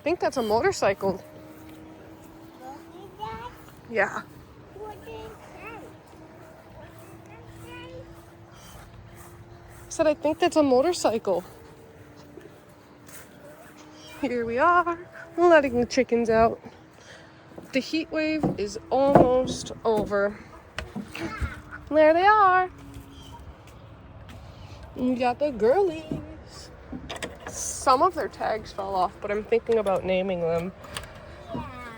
think that's a motorcycle. Yeah. I said I think that's a motorcycle. Here we are, letting the chickens out. The heat wave is almost over. There they are. We got the girlies. Some of their tags fell off, but I'm thinking about naming them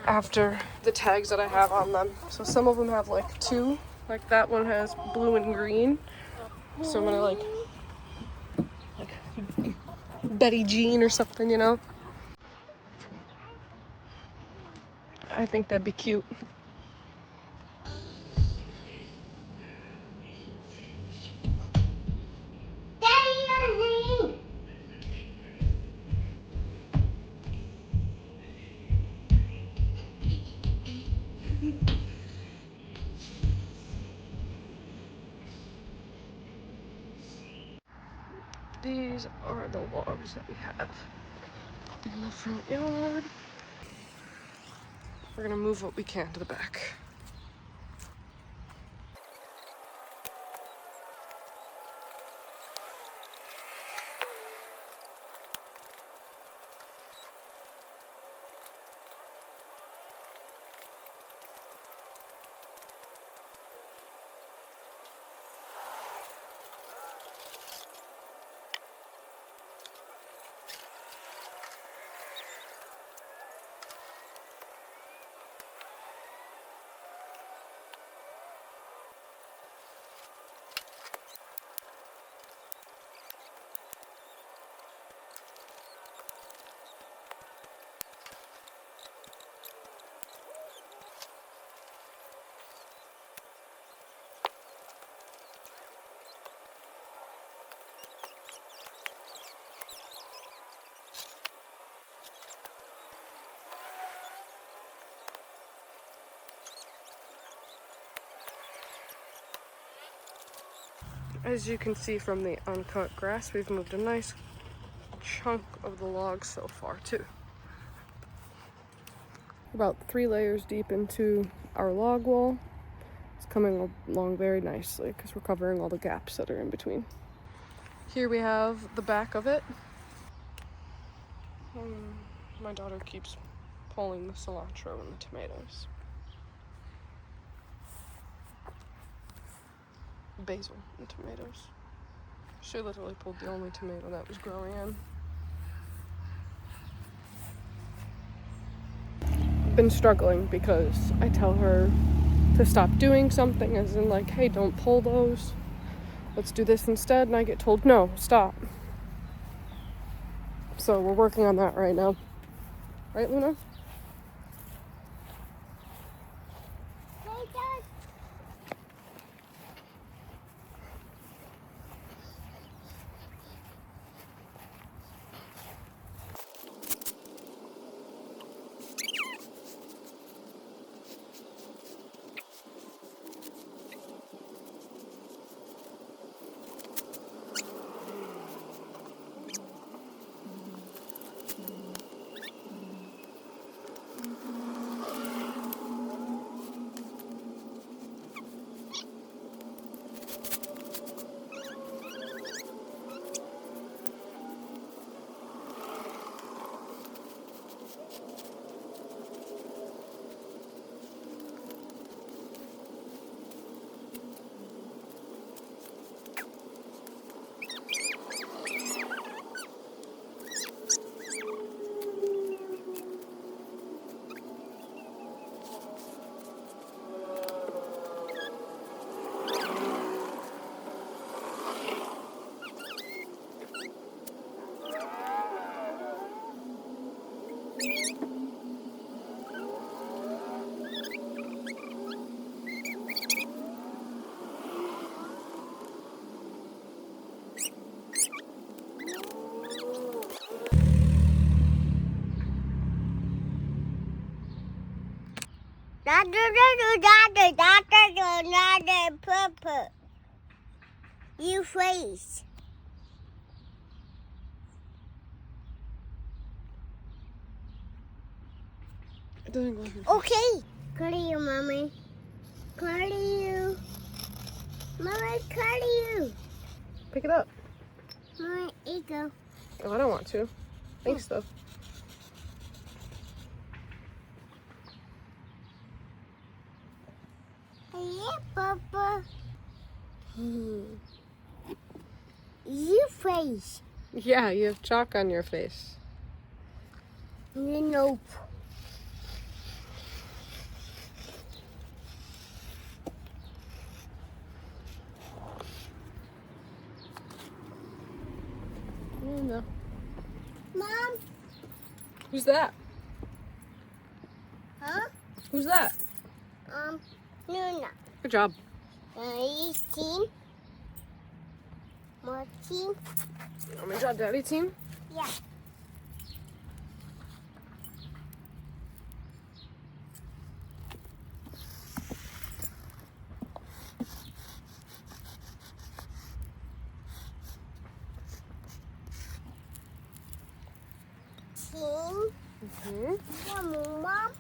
after the tags that I have on them. So some of them have like 2, like that one has blue and green. So I'm gonna like Betty Jean or something, you know? I think that'd be cute. These are the logs that we have in the front yard. We're gonna move what we can to the back. As you can see from the uncut grass, we've moved a nice chunk of the logs so far too. About 3 layers deep into our log wall. It's coming along very nicely because we're covering all the gaps that are in between. Here we have the back of it. My daughter keeps pulling the cilantro and the tomatoes. Basil and tomatoes. She literally pulled the only tomato that was growing in. Been struggling because I tell her to stop doing something, as in like, hey, don't pull those, let's do this instead, and I get told no, stop. So we're working on that right now, right, Luna? Purple. You face. It doesn't go in your face. Okay. Curly you, mommy. Curly you. Mommy, curly you. Pick it up. Mommy, here you go. Oh, I don't want to. Thanks, though. Yeah, Papa. You face. Yeah, you have chalk on your face. Nope. No. Mom? Who's that? Huh? Who's that? Luna. Good job. 18. Martin. Oh my God, Daddy team. Yeah. Team. Mm-hmm. Mom.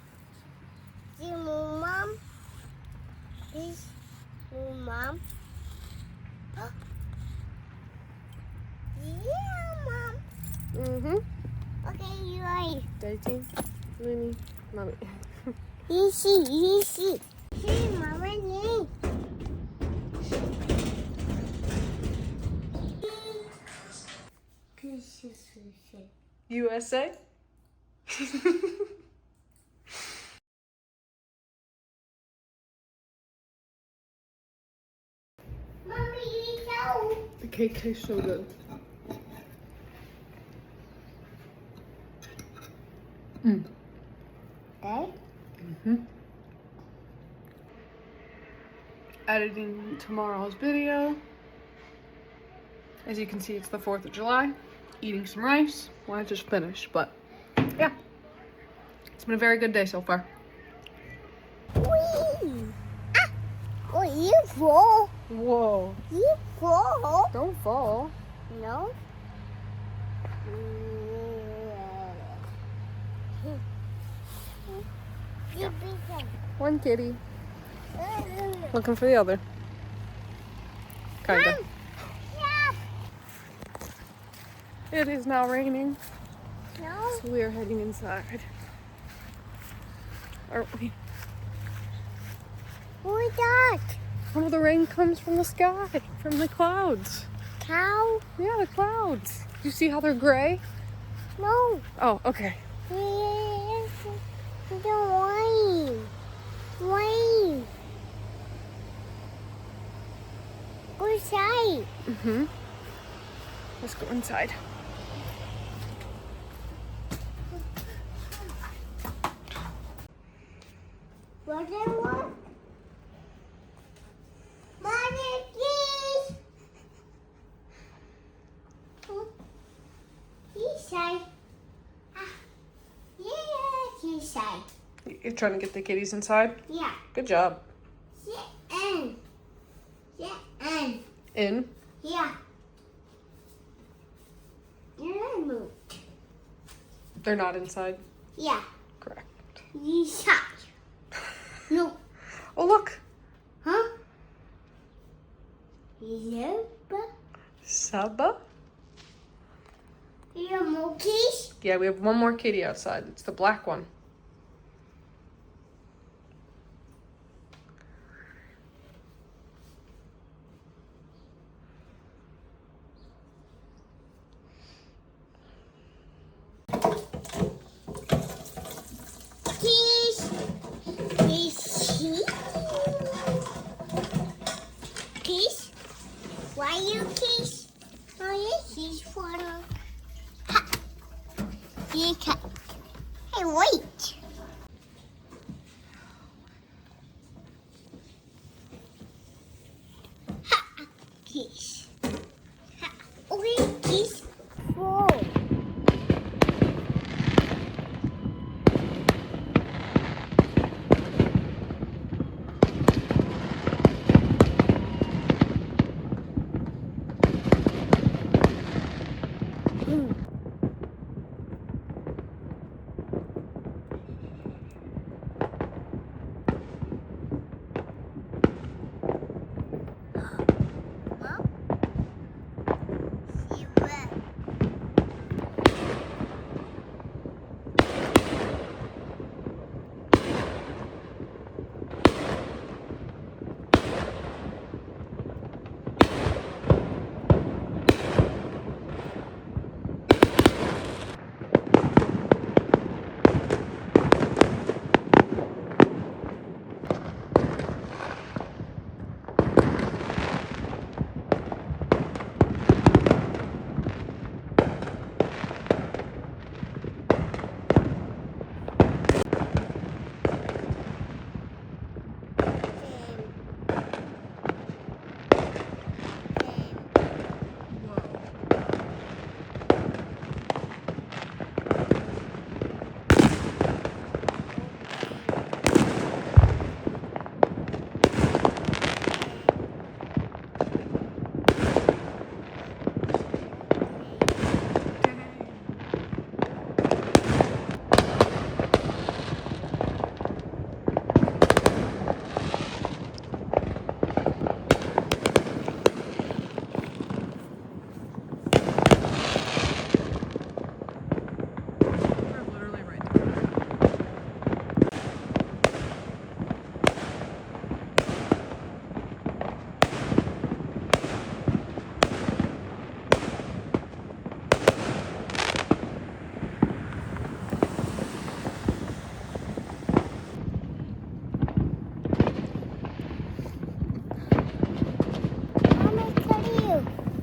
Mom. This Mom. Yeah, Mom. Mm-hmm. Okay, you're right. Daddy team. Mimi. Mommy. Easy. See, Mama, name. USA? Mommy, you know. The cake tastes so good. Okay. Mm-hmm. Editing tomorrow's video. As you can see, it's the 4th of July. Eating some rice. Well, I just finished, but yeah. It's been a very good day so far. Whee! Ah! Oh, you fall. Whoa. You fall. Don't fall. No. You big One kitty. one. Looking for the other. Kinda. Yeah. It is now raining, No. so we are heading inside. Aren't we? What's that? Oh, the rain comes from the sky, from the clouds. Cow? Yeah, the clouds. Do you see how they're gray? No. Oh, okay. The rain. Rain. Go inside. Mm-hmm. Let's go inside. What do you want? Mommy, please. Inside. Ah. Yeah, inside. You're trying to get the kitties inside? Yeah. Good job. Sit in. Sit in. In? Yeah. You're moved. They're not inside? Yeah. Correct. Inside. No. Oh, look. Huh? Yep. Saba? You have more keys? Yeah, we have one more kitty outside. It's the black one. Keys. Keys. Keys. Why you keys? Oh, yeah, keys for the cat. You cat. Hey, wait.